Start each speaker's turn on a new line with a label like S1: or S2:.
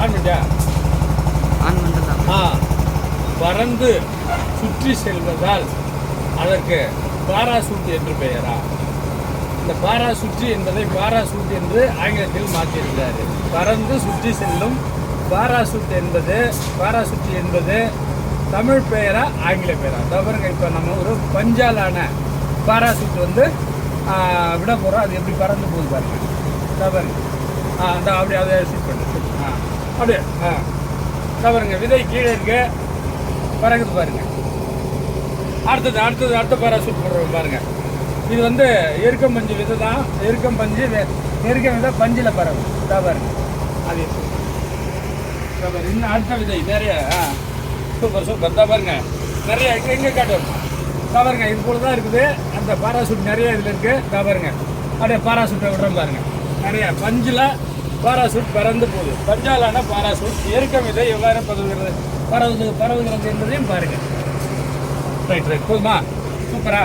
S1: On பண்ணிட்டா?
S2: On பண்ணிட்டேன்.
S1: பறந்து சுற்றி செல்வதால் அதற்கு பாராசூட் என்று பெயரா? இந்த பாராசூட் என்பதை பாராசூட் என்று ஆங்கிலத்தில் மாற்றியிருக்கிறார். பறந்து சுற்றி செல்லும் பாராசூட் என்பது தமிழ் பெயரா ஆங்கில பெயரா? பாருங்க, இப்போ நம்ம ஒரு பஞ்சாலான பாராசூட் வந்து விட போகிறோம். அது எப்படி பறந்து போகுது பாருங்க. பாருங்க, அந்த அப்படி அதை ஷூட் பண்ணு. அப்படியே பாருங்க, விதை கீழே இருக்கு, பறகுது பாருங்க. அடுத்த பாராசூட் போடுறோம் பாருங்க. இது வந்து எருக்கம் பஞ்சு விதை தான். எருக்கம் பஞ்சு எருக்கம் விதை பஞ்சில் பறகும். பாருங்க, அது பாருங்க. இன்னும் அடுத்த விதை நிறைய சூப்பர் தான் பாருங்க. நிறைய எங்கே காட்டும் பாருங்க. இது போல தான் இருக்குது. அந்த பாராசூட் நிறைய இதில் இருக்குது. பாருங்க, அப்படியே பாராசூட்டை விடுறோம் பாருங்க. நிறைய பஞ்சில் பாராசூட் பறந்து போகுது. பஞ்சாலான பாராசூட் எருக்கம் விதை எவ்வாறு பரவுகிறது என்பதையும் பாருங்க. ரைட் போதுமா? சூப்பரா.